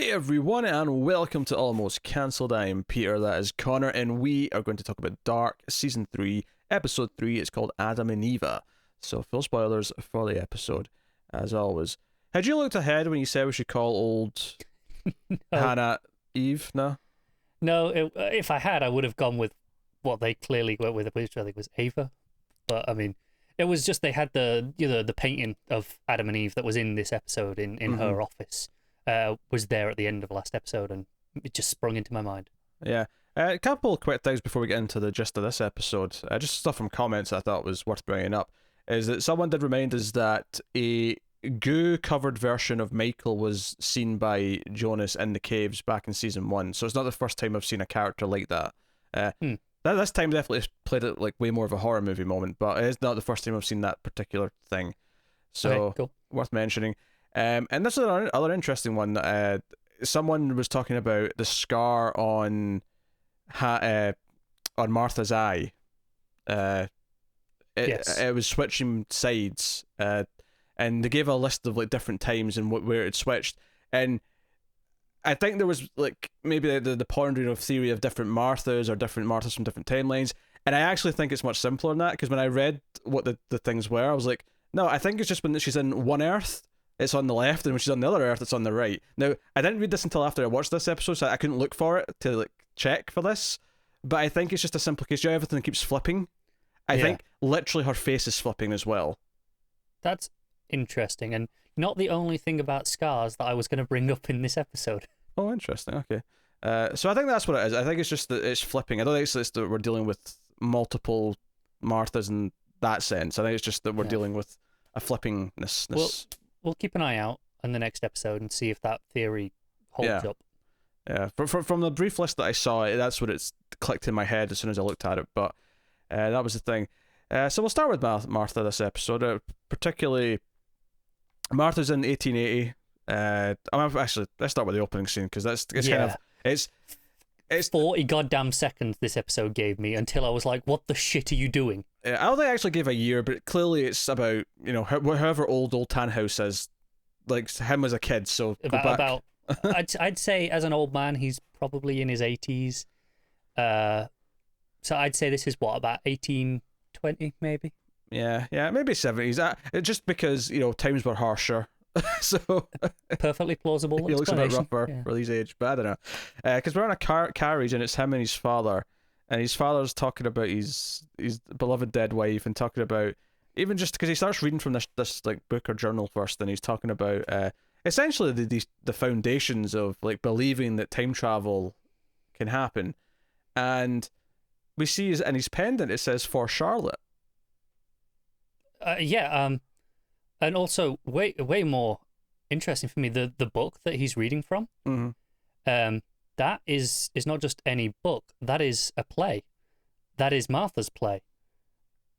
Hey everyone, and welcome to Almost Cancelled. I am Peter, that is Connor, and we are going to talk about Dark Season 3, Episode 3. It's called Adam and Eva. So, full spoilers for the episode, as always. Had you looked ahead when you said we should call old Hannah Eve? No? No, if I had, I would have gone with what they clearly went with, which I think was Ava. But, I mean, it was just they had the painting of Adam and Eve that was in this episode in her office. Was there at the end of the last episode, and it just sprung into my mind. Yeah. A couple of quick things before we get into the gist of this episode. Just stuff from comments I thought was worth bringing up. Is that someone did remind us that a goo-covered version of Michael was seen by Jonas in the caves back in Season 1, so it's not the first time I've seen a character like that. This time definitely played it like way more of a horror movie moment, but it is not the first time I've seen that particular thing. So, okay, cool. Worth mentioning. And this is another interesting one. Someone was talking about the scar on Martha's eye. It was switching sides, and they gave a list of like different times and where it switched. And I think there was like maybe the pondering of theory of different Marthas or different Marthas from different timelines. And I actually think it's much simpler than that, because when I read what the things were, I was like, no, I think it's just when she's in one Earth, it's on the left, and when she's on the other Earth, it's on the right. Now, I didn't read this until after I watched this episode, so I couldn't look for it to like check for this. But I think it's just a simple case. Everything keeps flipping. I think literally her face is flipping as well. That's interesting, and not the only thing about scars that I was going to bring up in this episode. Oh, interesting. Okay. So I think that's what it is. I think it's just that it's flipping. I don't think it's that we're dealing with multiple Marthas in that sense. I think it's just that we're dealing with a flippingness. We'll keep an eye out on the next episode and see if that theory holds up. Yeah, from the brief list that I saw, that's what it's clicked in my head as soon as I looked at it. But that was the thing. So we'll start with Martha this episode. Particularly, Martha's in 1880. Let's start with the opening scene, because it's 40 goddamn seconds this episode gave me until I was like, what the shit are you doing? I don't think I actually gave a year, but clearly it's about, however old Tannhaus is, like him as a kid, so I'd say as an old man, he's probably in his 80s. So I'd say this is about 1820, maybe? Yeah, maybe 70s. Just because, times were harsher. So perfectly plausible. He looks a bit rougher for his age, but I don't know. Because we're on a carriage, and it's him and his father, and his father's talking about his beloved dead wife, and talking about, even just because he starts reading from this like book or journal first, and he's talking about essentially the foundations of like believing that time travel can happen, and we see in his pendant it says "For Charlotte." And also, way more interesting for me, the book that he's reading from. That is not just any book. That is a play. That is Martha's play.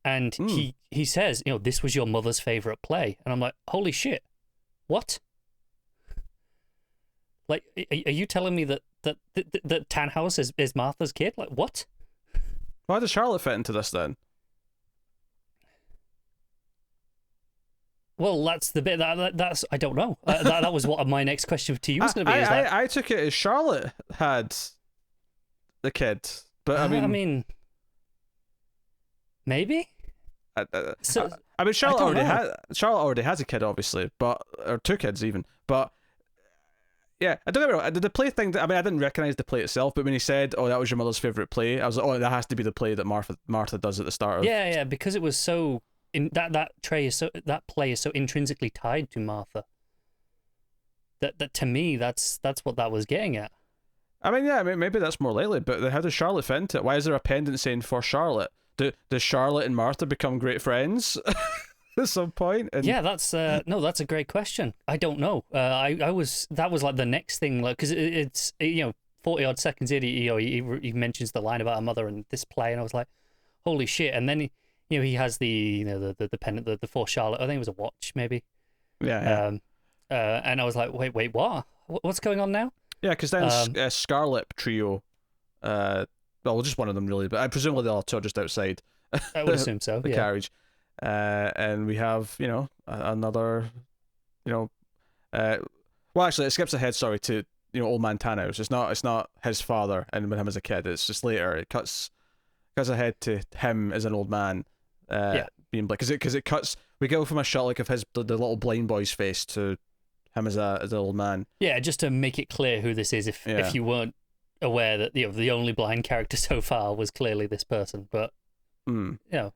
And he says, this was your mother's favorite play. And I'm like, holy shit, what? Like, are you telling me that Tannhaus is Martha's kid? Like, what? Why does Charlotte fit into this then? Well, that's the bit that's I don't know. That was what my next question to you was going to be. I took it as Charlotte had the kid, but I mean, maybe. Charlotte already has a kid, obviously, or two kids even. But yeah, I don't know. The play thing. I didn't recognize the play itself, but when he said, "Oh, that was your mother's favorite play," I was like, "Oh, that has to be the play that Martha does at the start of." Yeah, because it was so. That play is so intrinsically tied to Martha. That to me, that's what that was getting at. Maybe that's more likely. But how does Charlotte fit into it? Why is there a pendant saying "For Charlotte"? Does Charlotte and Martha become great friends at some point? That's that's a great question. I don't know. That was like the next thing, like, because it's 40 odd seconds in, he mentions the line about her mother and this play, and I was like, holy shit! And then he has the the pendant, the For Charlotte. I think it was a watch, maybe. Yeah. And I was like, wait, what? What's going on now? Yeah, because then Scarlet Trio, well, just one of them really, but I presumably the other two are just outside. I would assume so. The carriage, and we have another, well, actually, it skips ahead. Sorry, to old man Thanos. It's not his father and with him as a kid. It's just later. It cuts ahead to him as an old man, being black. Because it cuts. We go from a shot like of the little blind boy's face to him as an old man. Yeah, just to make it clear who this is. If you weren't aware that the only blind character so far was clearly this person, but no,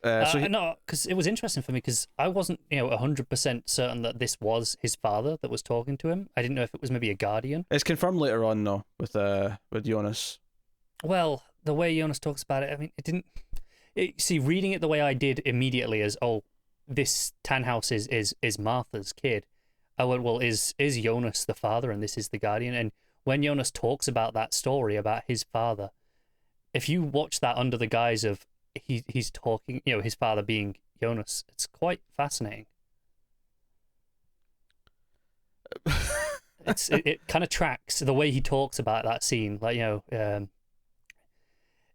because it was interesting for me because I wasn't 100% certain that this was his father that was talking to him. I didn't know if it was maybe a guardian. It's confirmed later on though with Jonas. Well, the way Jonas talks about it, I mean, it didn't. See, reading it the way I did immediately as this Tannhaus is Martha's kid. I went, well, is Jonas the father and this is the guardian? And when Jonas talks about that story about his father, if you watch that under the guise of he's talking, his father being Jonas, it's quite fascinating. It kind of tracks the way he talks about that scene, like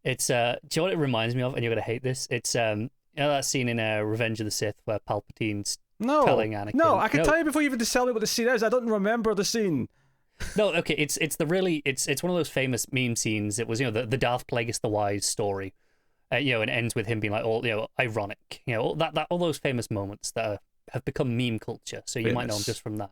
it's do you know what it reminds me of? And you're gonna hate this. It's that scene in Revenge of the Sith where Palpatine's telling Anakin. No, I can tell you before you even tell me what the scene is. I don't remember the scene. No, okay, it's one of those famous meme scenes. It was the Darth Plagueis the Wise story, and it ends with him being like all ironic, all those famous moments that have become meme culture. So you might know him just from that.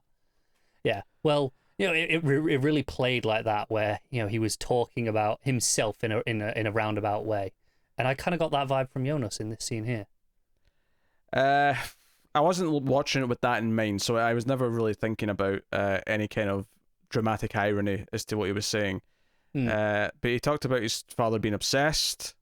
Yeah, well, it really played like that, where he was talking about himself in a roundabout way, and I kind of got that vibe from Jonas in this scene here. I wasn't watching it with that in mind, so I was never really thinking about any kind of dramatic irony as to what he was saying. But he talked about his father being obsessed,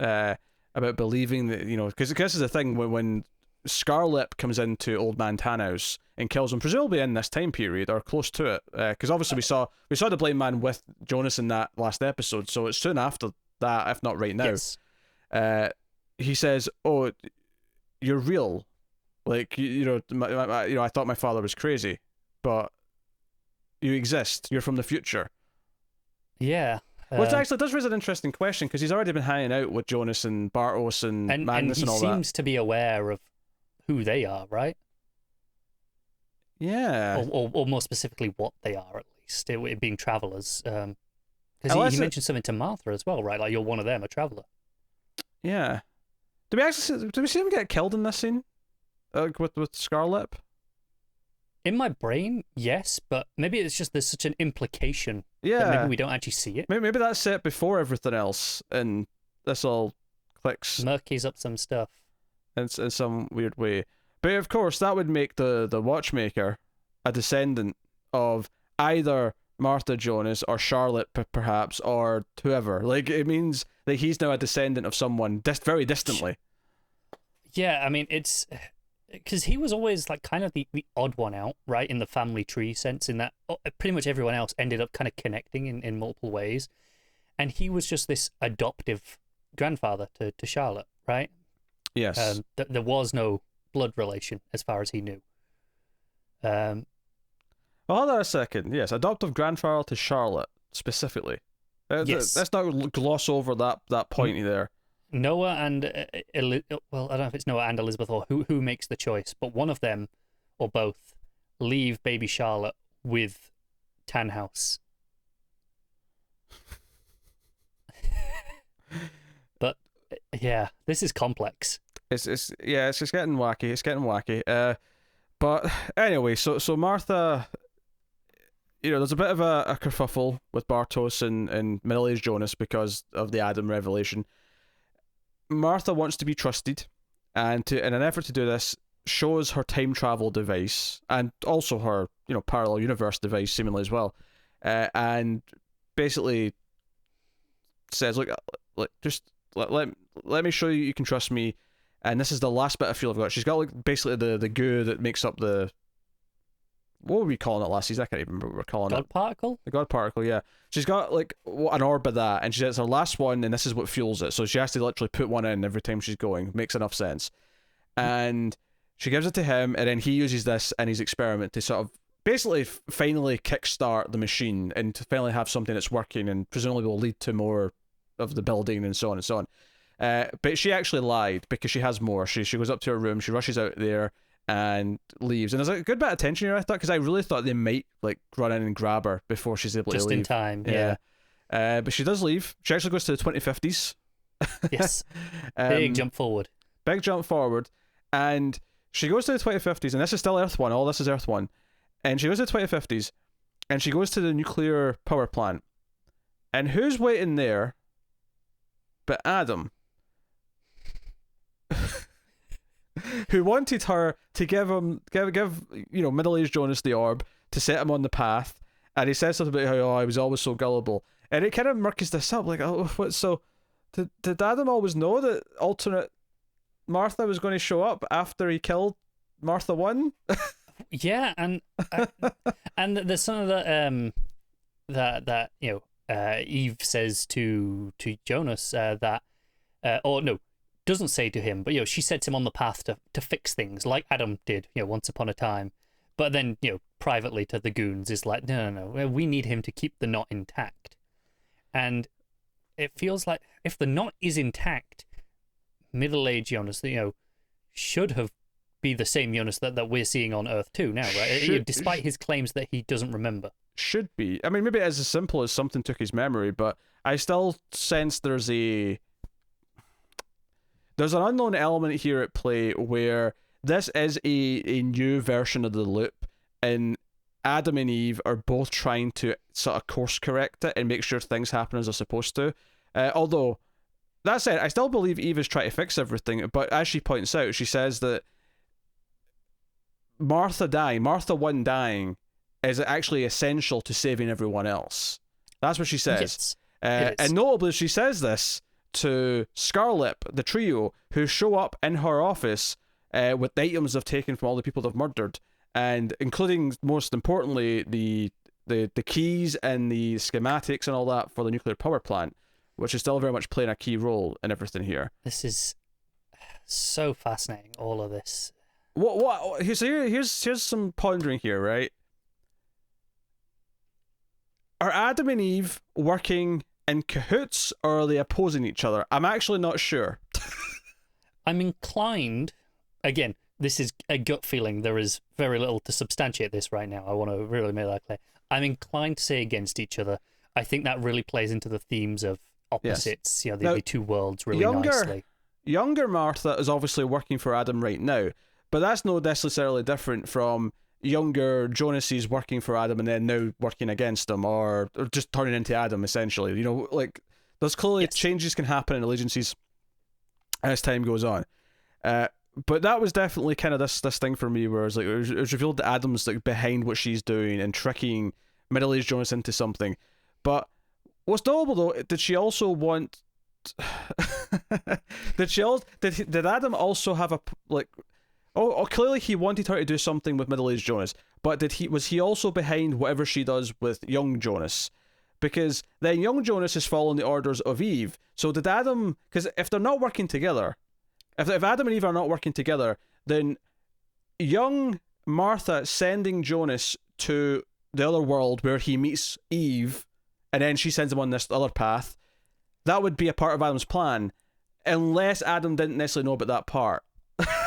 about believing that, because this is the thing, when Scarlet comes into Old Man Thanos and kills him, presumably in this time period or close to it, because obviously we saw the blind man with Jonas in that last episode, so it's soon after that, if not right now. Yes. He says, "Oh, you're real. Like, I thought my father was crazy, but you exist. You're from the future." Yeah. Which actually does raise an interesting question, because he's already been hanging out with Jonas and Bartos and Magnus and all that. And he seems to be aware of who they are, right? Yeah. Or more specifically, what they are, at least. It being travelers. Because he mentioned something to Martha as well, right? Like, you're one of them, a traveler. Yeah. Do we see him get killed in this scene? With Scarlet? In my brain, yes, but maybe it's just there's such an implication that maybe we don't actually see it. Maybe that's set before everything else, and this all clicks. Murky's up some stuff. In some weird way. But of course, that would make the watchmaker a descendant of either Martha Jonas or Charlotte, perhaps, or whoever. Like, it means that he's now a descendant of someone very distantly. Yeah, I mean, it's... Because he was always like kind of the odd one out, right, in the family tree sense, in that pretty much everyone else ended up kind of connecting in multiple ways. And he was just this adoptive grandfather to Charlotte, right? Yes. There was no blood relation as far as he knew. Hold on a second. Yes, adoptive grandfather to Charlotte, specifically. Yes. Let's not gloss over that point there. Noah and well, I don't know if it's Noah and Elizabeth or who makes the choice, but one of them or both leave baby Charlotte with Tannhaus. But yeah, this is complex. It's just getting wacky. It's getting wacky. But anyway, so Martha, there's a bit of a kerfuffle with Bartos and middle-aged Jonas because of the Adam revelation. Martha wants to be trusted, and in an effort to do this, shows her time travel device and also her parallel universe device seemingly as well, and basically says, "Look, just let me show you can trust me." And this is the last bit of fuel I've got. She's got like basically the goo that makes up the... What were we calling it last season? I can't even remember what we're calling it. God particle? The God particle, yeah. She's got like an orb of that, and she says it's her last one, and this is what fuels it. So she has to literally put one in every time she's going. Makes enough sense. And she gives it to him, and then he uses this in his experiment to sort of basically finally kickstart the machine and to finally have something that's working and presumably will lead to more of the building and so on and so on. But she actually lied because she has more. She goes up to her room, she rushes out there, and leaves. And there's a good bit of tension here, I thought, because I really thought they might like run in and grab her before she's able to leave. Just in time, yeah. But she does leave. She actually goes to the 2050s. Yes. Big jump forward. Big jump forward. And she goes to the 2050s, and this is still Earth 1. All this is Earth 1. And she goes to the 2050s, and she goes to the nuclear power plant. And who's waiting there but Adam? Who wanted her to give middle-aged Jonas the orb to set him on the path, and he says something about how I was always so gullible, and it kind of murkies this up, like, oh, what? So did Adam always know that alternate Martha was going to show up after he killed Martha 1? Yeah, and there's some of that Eve says to Jonas doesn't say to him, but she sets him on the path to fix things like Adam did, once upon a time. But then, privately to the goons is like, no, we need him to keep the knot intact. And it feels like if the knot is intact, middle-aged Jonas, should have be the same Jonas that we're seeing on Earth 2 now, right? Despite his claims that he doesn't remember. Should be. I mean, maybe it's as simple as something took his memory, but I still sense there's an unknown element here at play where this is a new version of the loop, and Adam and Eve are both trying to sort of course correct it and make sure things happen as they're supposed to. Although, that said, I still believe Eve is trying to fix everything, but as she points out, she says that Martha 1 dying, is actually essential to saving everyone else. That's what she says. Yes, and notably, she says this to Scarlet, the trio, who show up in her office with the items they've taken from all the people they've murdered, and including, most importantly, the keys and the schematics and all that for the nuclear power plant, which is still very much playing a key role in everything here. This is so fascinating, all of this. Here's some pondering here, right? Are Adam and Eve working in cahoots, or are they opposing each other? I'm actually not sure. I'm inclined, again, this is a gut feeling. There is very little to substantiate this right now. I want to really make that clear. I'm inclined to say against each other. I think that really plays into the themes of opposites, yes. The two worlds really nicely. Younger Martha is obviously working for Adam right now, but that's not necessarily different from younger Jonas's working for Adam and then now working against him, or just turning into Adam, essentially. There's clearly changes can happen in allegiances as time goes on. But that was definitely kind of this thing for me, where it was revealed that Adam's like behind what she's doing and tricking middle-aged Jonas into something. But what's notable though, did she also want? did Adam also have a like? Oh, clearly he wanted her to do something with middle-aged Jonas, but was he also behind whatever she does with young Jonas? Because then young Jonas is following the orders of Eve. So did Adam? Because if they're not working together, if Adam and Eve are not working together, then young Martha sending Jonas to the other world where he meets Eve, and then she sends him on this other path, that would be a part of Adam's plan, unless Adam didn't necessarily know about that part.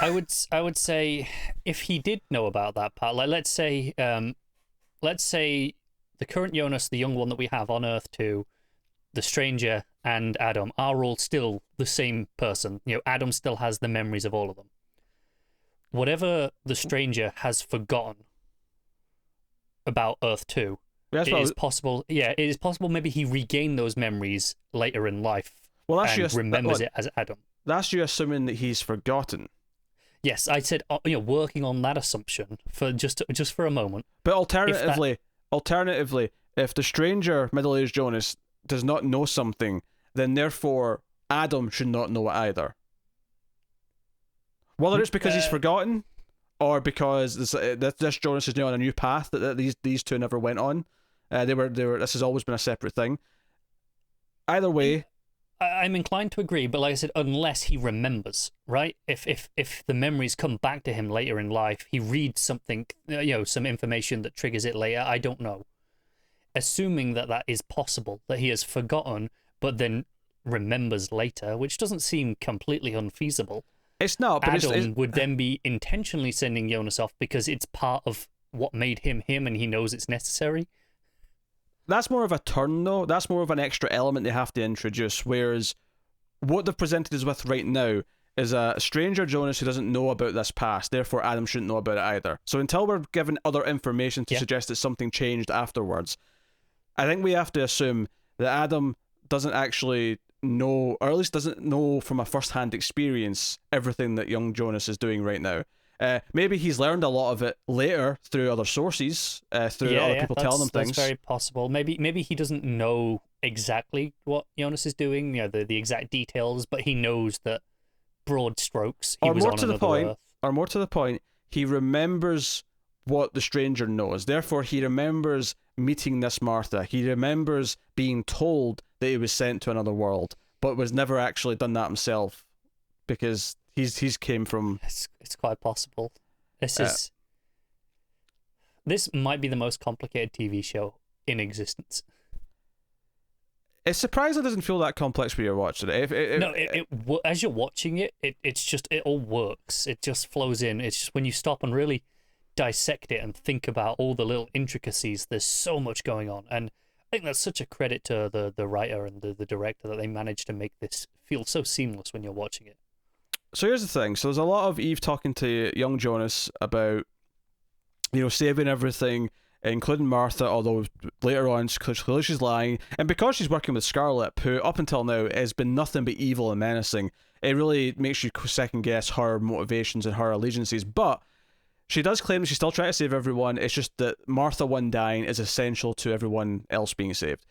I would say if he did know about that part, like let's say the current Jonas, the young one that we have on Earth 2, the stranger and Adam are all still the same person. Adam still has the memories of all of them. Whatever the stranger has forgotten about Earth 2, it is possible. Yeah, it is possible. Maybe he regained those memories later in life. Well, that's and remembers it as Adam. That's you assuming that he's forgotten. Yes, I said working on that assumption for just for a moment. But alternatively, if the stranger middle-aged Jonas does not know something, then therefore Adam should not know it either. Whether it's because he's forgotten, or because this Jonas is now on a new path that these two never went on. They were. This has always been a separate thing. Either way, I'm inclined to agree, but like I said, unless he remembers, right? If the memories come back to him later in life, he reads something, some information that triggers it later. I don't know. Assuming that is possible, that he has forgotten, but then remembers later, which doesn't seem completely unfeasible. It's not, but Adam would then be intentionally sending Jonas off because it's part of what made him him, and he knows it's necessary. That's more of a turn, though. That's more of an extra element they have to introduce, whereas what they've presented us with right now is a stranger Jonas who doesn't know about this past, therefore Adam shouldn't know about it either. So until we're given other information to suggest that something changed afterwards, I think we have to assume that Adam doesn't actually know, or at least doesn't know from a first-hand experience, everything that young Jonas is doing right now. Maybe he's learned a lot of it later through other sources, through other people telling him things. That's very possible. Maybe he doesn't know exactly what Jonas is doing, the exact details, but he knows that broad strokes he was on another Earth. Or more to the point, he remembers what the stranger knows. Therefore, he remembers meeting this Martha. He remembers being told that he was sent to another world, but was never actually done that himself because he's came from. It's quite possible. This might be the most complicated TV show in existence. It's surprising it doesn't feel that complex when you're watching it. As you're watching it, it all works. It just flows in. It's just when you stop and really dissect it and think about all the little intricacies, there's so much going on. And I think that's such a credit to the writer and the director that they managed to make this feel so seamless when you're watching it. So here's the thing. So there's a lot of Eve talking to young Jonas about, saving everything, including Martha, although later on clearly she's lying. And because she's working with Scarlet, who up until now has been nothing but evil and menacing, it really makes you second guess her motivations and her allegiances. But she does claim that she's still trying to save everyone. It's just that Martha 1 dying is essential to everyone else being saved.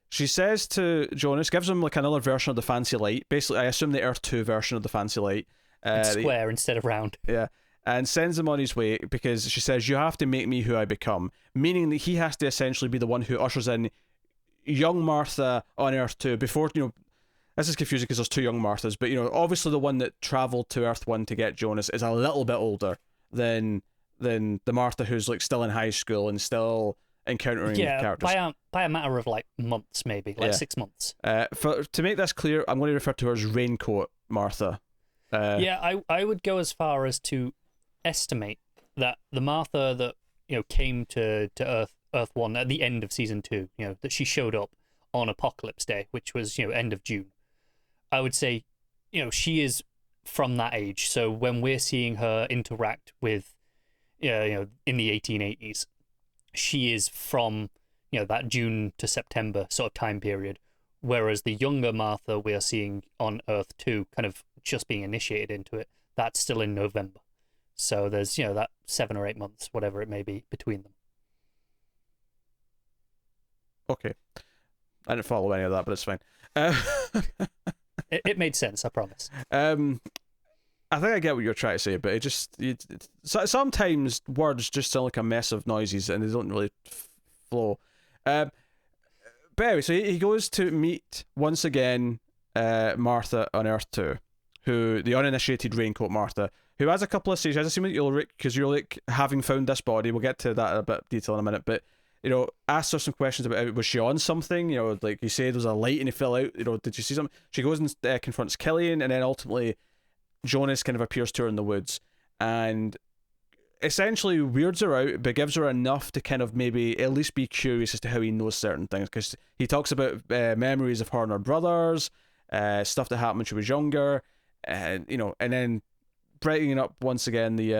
She says to Jonas, gives him like another version of the fancy light. Basically, I assume the Earth 2 version of the fancy light. It's square instead of round. Yeah. And sends him on his way because she says, you have to make me who I become. Meaning that he has to essentially be the one who ushers in young Martha on Earth 2 before, this is confusing because there's 2 young Marthas, but, obviously the one that travelled to Earth 1 to get Jonas is a little bit older than the Martha who's like still in high school and still encountering characters. By a matter of like months, maybe 6 months. To make this clear, I'm going to refer to her as Raincoat Martha. I would go as far as to estimate that the Martha that came to Earth 1 at the end of season 2, that she showed up on Apocalypse Day, which was end of June. I would say she is from that age. So when we're seeing her interact with in the 1880s, she is from that June to September sort of time period, whereas the younger Martha we are seeing on Earth 2 kind of just being initiated into it, that's still in November. So there's that 7 or 8 months, whatever it may be, between them. Okay, I didn't follow any of that, but it's fine. It made sense, I promise. I think I get what you're trying to say, but sometimes words just sound like a mess of noises and they don't really flow. But anyway, so he goes to meet once again Martha on Earth 2, who the uninitiated Raincoat Martha, who has a couple of stages. I assume with Ulrich, because Ulrich, having found this body, we'll get to that in a bit of detail in a minute, but asks her some questions about, was she on something? Like you said, there was a light and it fell out. Did you see something? She goes and confronts Killian, and then ultimately Jonas kind of appears to her in the woods and essentially weirds her out, but gives her enough to kind of maybe at least be curious as to how he knows certain things, because he talks about memories of her and her brothers, stuff that happened when she was younger, and and then bringing up once again the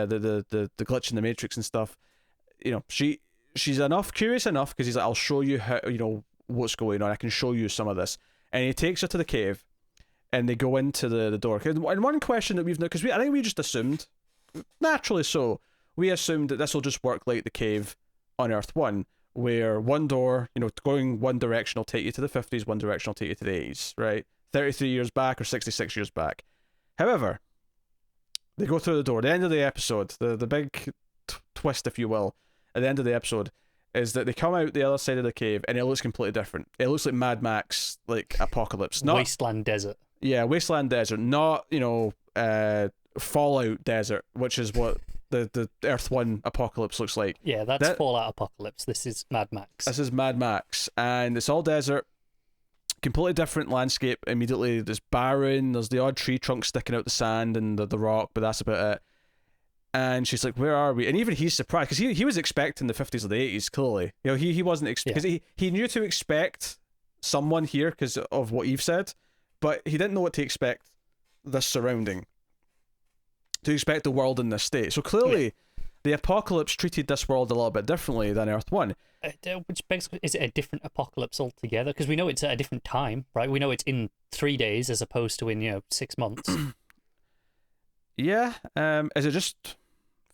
glitch in the Matrix and stuff. She's curious enough because he's like, I'll show you how what's going on. I can show you some of this, and he takes her to the cave. And they go into the door. And one question that because I think we just assumed, naturally so, we assumed that this will just work like the cave on Earth 1, where one door, going one direction will take you to the 50s, one direction will take you to the 80s, right? 33 years back or 66 years back. However, they go through the door. The end of the episode, the big twist, if you will, at the end of the episode, is that they come out the other side of the cave and it looks completely different. It looks like Mad Max, like Apocalypse. Not Wasteland Desert. Yeah, Wasteland Desert, not, Fallout Desert, which is what the Earth 1 Apocalypse looks like. Yeah, that's Fallout Apocalypse. This is Mad Max. This is Mad Max, and it's all desert. completely different landscape immediately. There's barren, there's the odd tree trunk sticking out the sand and the rock, but that's about it. And she's like, where are we? And even he's surprised, because he was expecting the 50s or the 80s, clearly. You know, he wasn't, because he knew to expect someone here because of what Eve said, but he didn't know what to expect this surrounding, to expect the world in this state. So clearly, the apocalypse treated this world a little bit differently than Earth 1. Which begs, is it a different apocalypse altogether? Because we know it's at a different time, right? We know it's in 3 days as opposed to in 6 months. Yeah. Is it just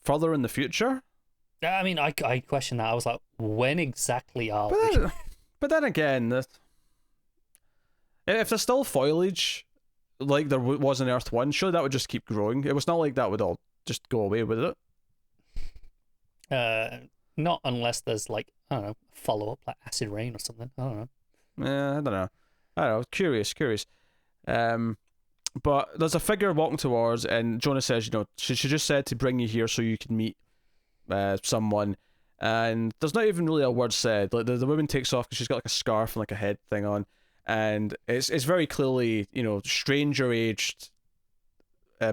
further in the future? I mean, I questioned that. I was like, when exactly are we? But then again, if there's still foliage like there was in Earth 1, sure, that would just keep growing. It was not like that would all just go away, would it? Not unless there's like, I don't know, follow-up like acid rain or something. I don't know. Yeah, I don't know. Curious. But there's a figure walking towards, and Jonas says, she just said to bring you here so you can meet someone. And there's not even really a word said. Like the woman takes off because she's got like a scarf and like a head thing on, and it's very clearly stranger aged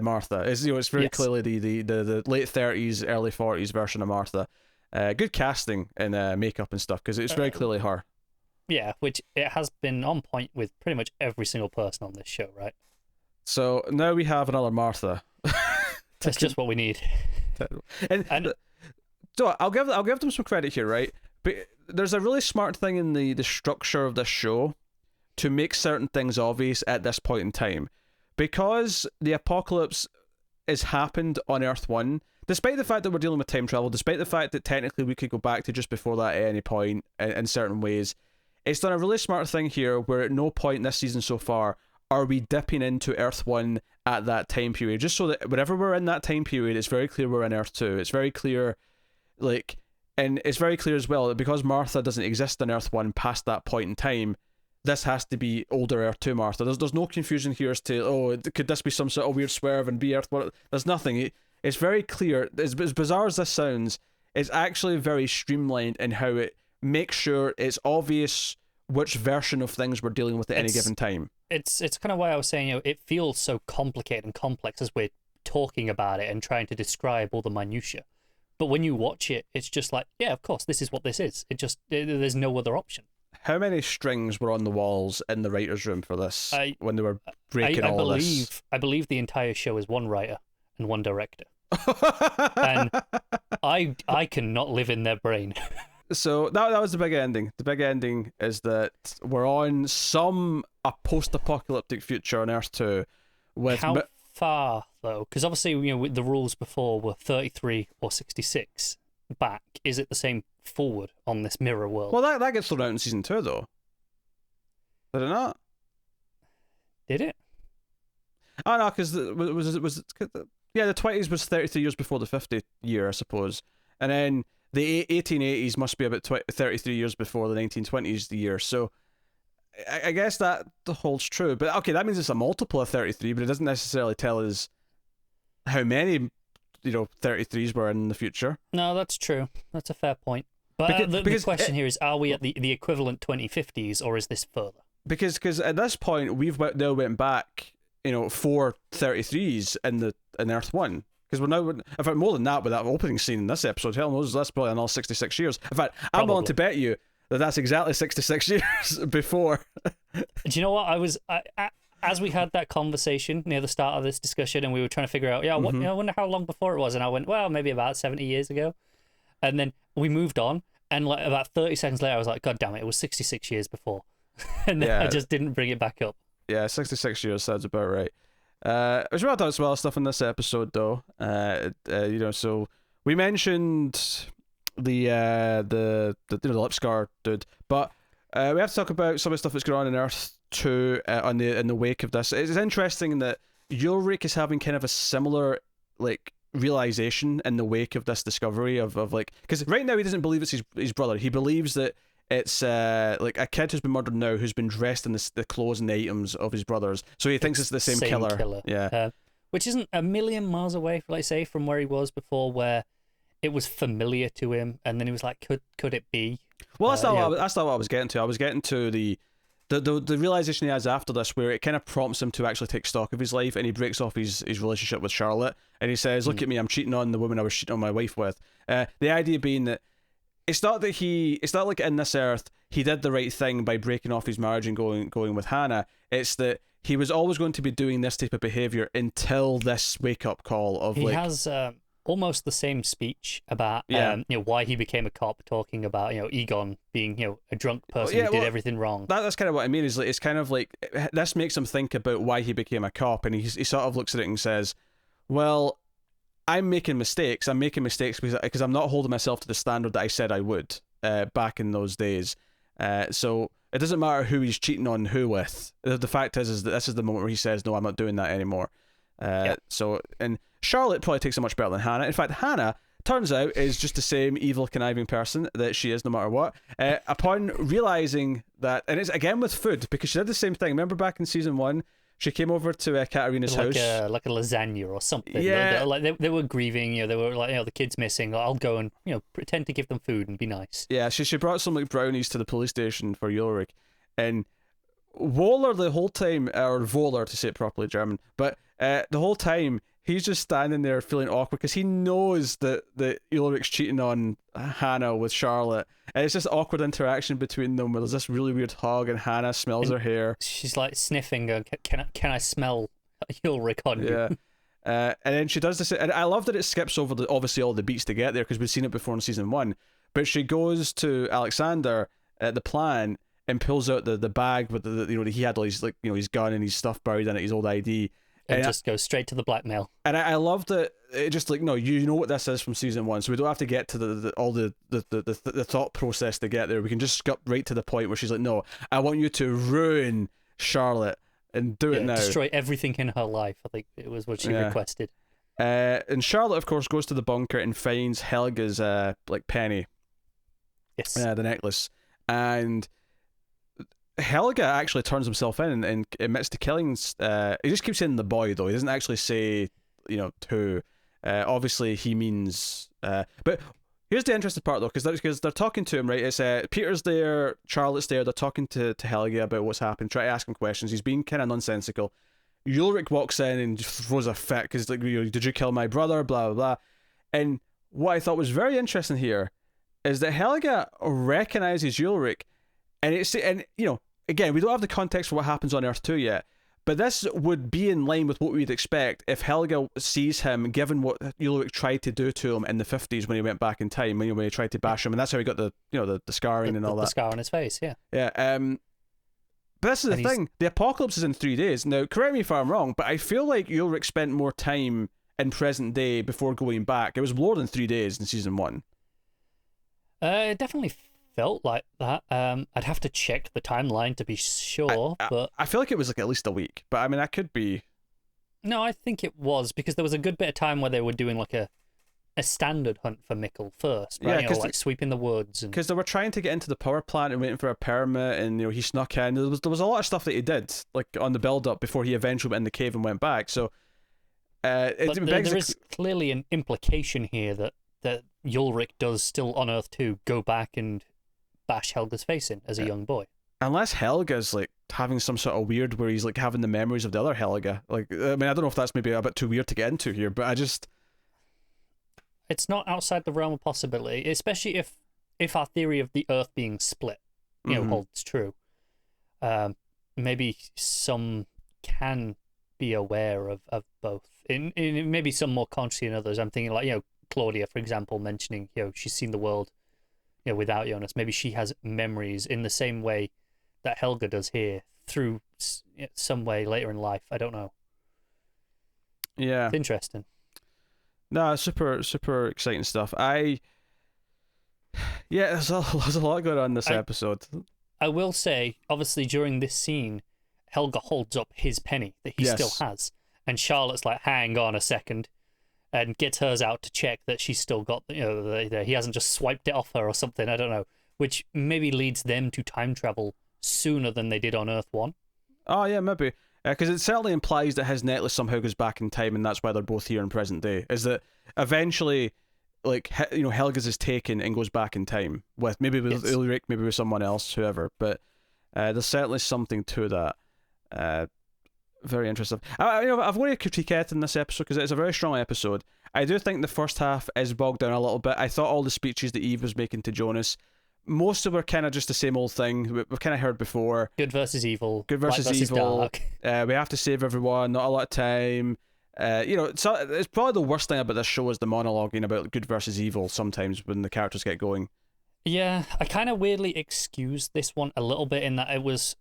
Martha. It's very clearly the late 30s, early 40s version of Martha. Good casting and makeup and stuff, because it's very clearly her. Yeah, which it has been on point with pretty much every single person on this show, right? So now we have another Martha. That's just what we need. And so I'll give them some credit here, right? But there's a really smart thing in the structure of this show to make certain things obvious at this point in time, because the apocalypse has happened on Earth 1. Despite the fact that we're dealing with time travel, despite the fact that technically we could go back to just before that at any point in certain ways, it's done a really smart thing here where at no point this season so far are we dipping into Earth 1 at that time period, just so that whenever we're in that time period, it's very clear we're in Earth 2. It's very clear, and it's very clear as well that because Martha doesn't exist in Earth 1 past that point in time, this has to be older Earth 2 Martha. There's no confusion here as to, could this be some sort of weird swerve and be Earth 1? There's nothing. It's very clear. As bizarre as this sounds, it's actually very streamlined in how it makes sure it's obvious which version of things we're dealing with at any given time. It's kind of why I was saying, it feels so complicated and complex as we're talking about it and trying to describe all the minutiae. But when you watch it, it's just like, yeah, of course, this is what this is. There's no other option. How many strings were on the walls in the writer's room for this when they were breaking all this? I believe the entire show is one writer and one director. And I cannot live in their brain. So that was the big ending. The big ending is that we're on a post-apocalyptic future on Earth 2. How far, though? Because obviously, the rules before were 33 or 66 back. Is it the same forward on this mirror world? Well, that gets thrown out in season 2, though. Did it not? Did it? Oh, no, because the 20s was 33 years before the 50th year, I suppose. And then the 1880s must be about 33 years before the 1920s year. So I guess that holds true. But okay, that means it's a multiple of 33, but it doesn't necessarily tell us how many 33s were in the future. No, that's true. That's a fair point. But the question here is, are we at the equivalent 2050s, or is this further? Because at this point, we've now went back, 4 33s in Earth 1. Because we're now, in fact, more than that with that opening scene in this episode, hell knows, that's probably another 66 years. In fact, I'm willing to bet you that's exactly 66 years before. Do you know what? As we had that conversation near the start of this discussion, and we were trying to figure out, I wonder how long before it was, and I went, well, maybe about 70 years ago. And then we moved on, and like about 30 seconds later, I was like, God damn it was 66 years before. And then I just didn't bring it back up. Yeah, 66 years sounds about right. There's well done as well stuff in this episode, though. So we mentioned the lip scar dude, but we have to talk about some of the stuff that's going on in Earth 2 in the wake of this. It's interesting that Ulrich is having kind of a similar realization in the wake of this discovery of because right now he doesn't believe it's his brother. He believes that it's a kid who's been murdered now who's been dressed in the clothes and the items of his brothers, so he thinks it's the same killer. Yeah, which isn't a million miles away, say, from where he was before, where it was familiar to him, and then he was like, could it be? Well, that's not what I was getting to. I was getting to the realization he has after this, where it kind of prompts him to actually take stock of his life, and he breaks off his relationship with Charlotte, and he says, "Look at me, I'm cheating on the woman I was cheating on my wife with." The idea being that it's not like in this earth he did the right thing by breaking off his marriage and going with Hannah. It's that he was always going to be doing this type of behavior until this wake up call of he has almost the same speech about why he became a cop, talking about Egon being a drunk person who did everything wrong. That's kind of what I mean. Is like, it's kind of like this makes him think about why he became a cop, and he sort of looks at it and says, "Well, I'm making mistakes. I'm making mistakes because I'm not holding myself to the standard that I said I would back in those days. So it doesn't matter who he's cheating on who with. The fact is that this is the moment where he says, no, I'm not doing that anymore." So, and Charlotte probably takes it much better than Hannah. In fact, Hannah, turns out, is just the same evil, conniving person that she is no matter what. Upon realizing that, and it's again with food, because she did the same thing. Remember back in season 1, she came over to Katarina's house. Like a lasagna or something. Yeah. Like they were grieving, they were like, the kid's missing. I'll go and, pretend to give them food and be nice. Yeah, she brought some like brownies to the police station for Ulrich. And Wohler the whole time, or Wohler to say it properly German, but the whole time he's just standing there feeling awkward because he knows that Ulrich's cheating on Hannah with Charlotte, and it's just awkward interaction between them where there's this really weird hug and Hannah smells her hair. She's like sniffing, going, can I smell Ulrich on you? Yeah. And then she does this, and I love that it skips over obviously all the beats to get there because we've seen it before in season 1, but she goes to Alexander at the plant and pulls out the bag with he had all his his gun and his stuff buried in it, his old ID. And just goes straight to the blackmail. And I love that it just like, no, you know what this is from season 1, so we don't have to get to all the thought process to get there. We can just skip right to the point where she's like, no, I want you to ruin Charlotte and do it now. Destroy everything in her life, I think it was what she requested. And Charlotte, of course, goes to the bunker and finds Helga's penny. Yes. The necklace. And Helga actually turns himself in and admits to killings. He just keeps saying the boy, though. He doesn't actually say, who. Obviously, he means... but here's the interesting part, though, because they're talking to him, right? It's Peter's there, Charlotte's there, they're talking to Helga about what's happened, try to ask him questions. He's being kind of nonsensical. Ulrich walks in and just throws a fit, because, did you kill my brother? Blah, blah, blah. And what I thought was very interesting here is that Helga recognizes Ulrich, and again, we don't have the context for what happens on Earth 2 yet, but this would be in line with what we'd expect if Helga sees him, given what Ulrich tried to do to him in the 50s when he went back in time, when he tried to bash him, and that's how he got the scarring and all that. The scar on his face, yeah. Yeah. But this is the thing. The apocalypse is in 3 days. Now, correct me if I'm wrong, but I feel like Ulrich spent more time in present day before going back. It was more than 3 days in season 1. It definitely felt like that. I'd have to check the timeline to be sure, but I feel like it was like at least a week. But I mean, I could be. No, I think it was, because there was a good bit of time where they were doing like a standard hunt for Mikkel first, right? Yeah, like sweeping the woods, because they were trying to get into the power plant and waiting for a permit, and he snuck in. There was a lot of stuff that he did, like on the build up before he eventually went in the cave and went back. So, there is clearly an implication here that Ulrich does still on Earth 2 go back and bash Helga's face in as a young boy. Unless Helga's like having some sort of weird where he's like having the memories of the other Helga. Like, I mean, I don't know if that's maybe a bit too weird to get into here, but it's not outside the realm of possibility, especially if our theory of the Earth being split, holds true. Maybe some can be aware of both. In maybe some more consciously than others. I'm thinking like, Claudia, for example, mentioning, she's seen the world, without Jonas. Maybe she has memories in the same way that Helga does here, through some way later in life. I don't know. Yeah. It's interesting. No, super, super exciting stuff. There's a lot going on this episode. I will say, obviously, during this scene, Helga holds up his penny that he still has. And Charlotte's like, hang on a second, and gets hers out to check that she's still got, he hasn't just swiped it off her or something, I don't know. Which maybe leads them to time travel sooner than they did on Earth 1. Oh, yeah, maybe. Because it certainly implies that his necklace somehow goes back in time, and that's why they're both here in present day. Is that eventually, like, Helga's is taken and goes back in time with Ulrich, maybe with someone else, whoever. But There's certainly something to that. Very interesting. I've wanted to critique it in this episode because it's a very strong episode. I do think the first half is bogged down a little bit. I thought all the speeches that Eve was making to Jonas, most of them were kind of just the same old thing we've kind of heard before. Good versus evil. Good versus evil. We have to save everyone. Not a lot of time. It's probably the worst thing about this show is the monologuing about good versus evil sometimes when the characters get going. Yeah, I kind of weirdly excuse this one a little bit in that it was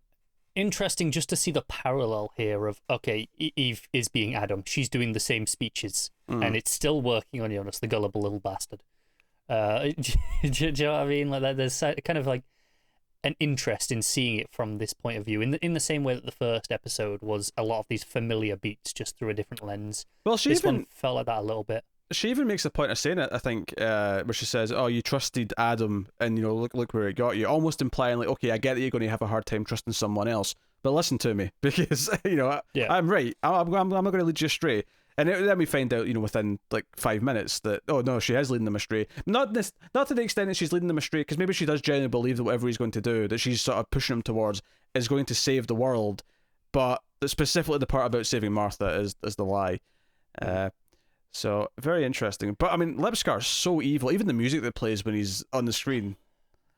interesting just to see the parallel here of, okay, Eve is being Adam. She's doing the same speeches, and it's still working on Jonas, the gullible little bastard. Do you know what I mean? Like, there's kind of like an interest in seeing it from this point of view, in the same way that the first episode was a lot of these familiar beats just through a different lens. Well, this one felt like that a little bit. She even makes a point of saying it, I think, where she says, "Oh, you trusted Adam, and look where it got you," almost implying like, "Okay, I get that you're going to have a hard time trusting someone else, but listen to me because I'm right. I'm not going to lead you astray." And then we find out, within like 5 minutes that, oh no, she is leading them astray. Not to the extent that she's leading them astray, because maybe she does genuinely believe that whatever he's going to do, that she's sort of pushing him towards, is going to save the world. But specifically the part about saving Martha is the lie. So very interesting. But I mean, Lipscar is so evil. Even the music that plays when he's on the screen.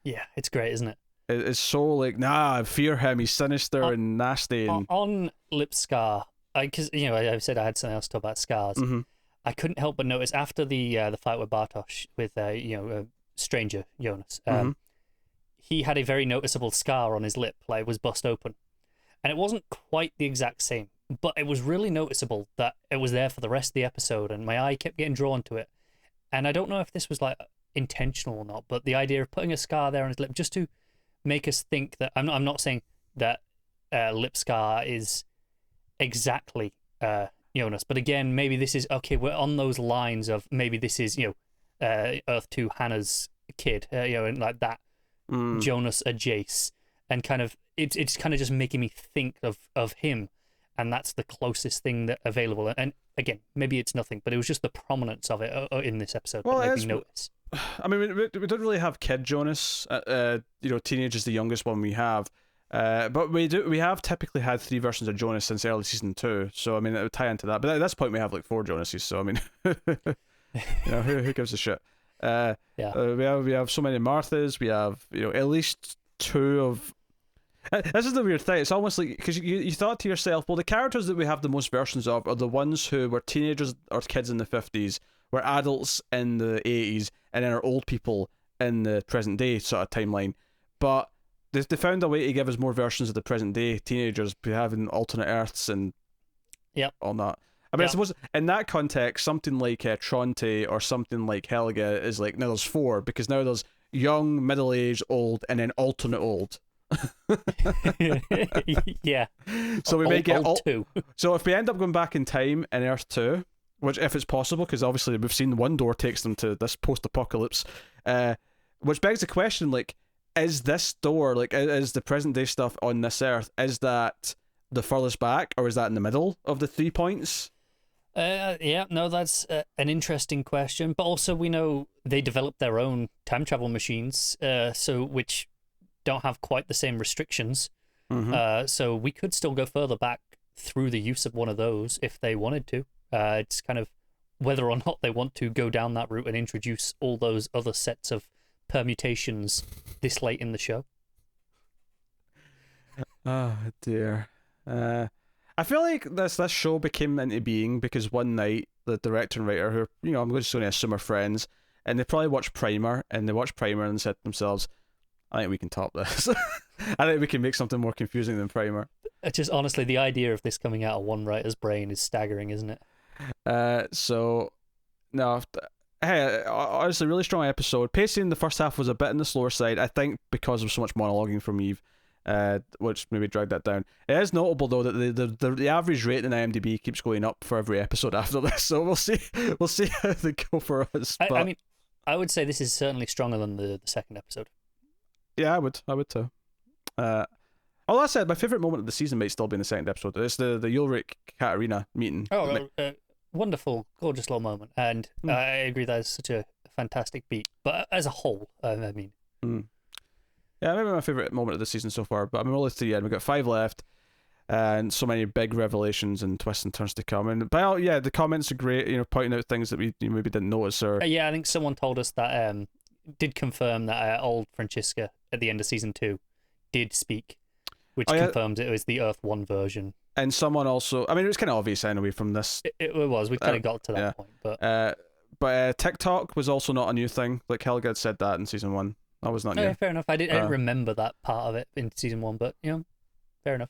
Yeah, it's great, isn't it? It's so like, I fear him. He's sinister and nasty. And... On Lipscar, because I said I had something else to talk about scars. Mm-hmm. I couldn't help but notice after the fight with Bartosz with stranger Jonas, he had a very noticeable scar on his lip, like it was bust open, and it wasn't quite the exact same. But it was really noticeable that it was there for the rest of the episode, and my eye kept getting drawn to it. And I don't know if this was like intentional or not, but the idea of putting a scar there on his lip just to make us think that I'm not saying that lip scar is exactly Jonas, but again, maybe this is okay. We're on those lines of maybe this is Earth 2 Hannah's kid, and like that Jonas Jace, and kind of it's kind of just making me think of him. And that's the closest thing that available. And again, maybe it's nothing, but it was just the prominence of it in this episode that made me notice. I mean, we don't really have kid Jonas. Teenage is the youngest one we have. But we have typically had 3 versions of Jonas since early season 2. So I mean, it would tie into that. But at this point, we have like 4 Jonases. So I mean, who gives a shit? We have so many Marthas. We have at least 2 of. This is the weird thing. It's almost like, because you thought to yourself, well, the characters that we have the most versions of are the ones who were teenagers or kids in the 50s, were adults in the 80s, and then are old people in the present day sort of timeline. But they found a way to give us more versions of the present day teenagers, having alternate Earths and all that. I mean, I suppose in that context, something like Tronte or something like Helga is like, now there's 4, because now there's young, middle-aged, old, and then alternate old. Yeah. So we may get all 2. So if we end up going back in time in Earth 2, which if it's possible, because obviously we've seen one door takes them to this post-apocalypse, which begs the question, like, is this door, like, is the present day stuff on this Earth, is that the furthest back, or is that in the middle of the 3 points? That's an interesting question. But also we know they developed their own time travel machines, which don't have quite the same restrictions. So we could still go further back through the use of one of those if they wanted to. It's kind of whether or not they want to go down that route and introduce all those other sets of permutations this late in the show. Oh dear. I feel like this show became into being because one night the director and writer, who I'm just going to assume are friends, and they probably watched Primer, and said to themselves, I think we can top this. I think we can make something more confusing than Primer. Just honestly, the idea of this coming out of one writer's brain is staggering, isn't it? Honestly, really strong episode. Pacing in the first half was a bit on the slower side, I think, because of so much monologuing from Eve, which maybe dragged that down. It is notable though that the average rating in IMDb keeps going up for every episode after this, so we'll see how they go for us. I mean, I would say this is certainly stronger than the second episode. Yeah, I would too. All that said, my favourite moment of the season might still be in the second episode. It's the Ulrich Katarina meeting. Wonderful, gorgeous little moment, and I agree that is such a fantastic beat. But as a whole, I mean, Yeah, maybe my favourite moment of the season so far, but I'm only 3 in. We've got 5 left, and so many big revelations and twists and turns to come. And the comments are great, pointing out things that we maybe didn't notice. Or yeah, I think someone told us that did confirm that old Francesca at the end of season 2 did speak, which confirms it was the Earth 1 version. And someone also, I mean, it was kind of obvious anyway from this. It was. We kind of got to that point, but TikTok was also not a new thing. Like Helga had said that in season 1. That was not new. Yeah, fair enough. I didn't remember that part of it in season 1, but fair enough.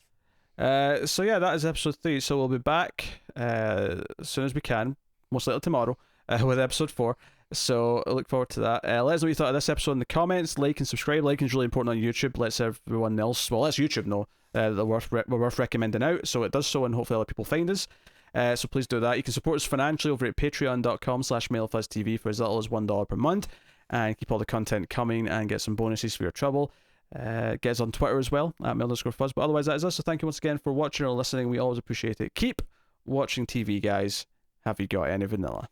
So yeah, that is episode 3. So we'll be back as soon as we can, most likely tomorrow, with episode 4. So I look forward to that. Let us know what you thought of this episode in the comments. Like and subscribe. Liking is really important on YouTube. Lets everyone else, well, lets YouTube know that we're worth recommending out. So it does so, and hopefully other people find us. So please do that. You can support us financially over at patreon.com/MailFuzzTV for as little as $1 per month, and keep all the content coming and get some bonuses for your trouble. Get us on Twitter as well at @mail_fuzz. But otherwise, that is us. So thank you once again for watching or listening. We always appreciate it. Keep watching TV, guys. Have you got any vanilla?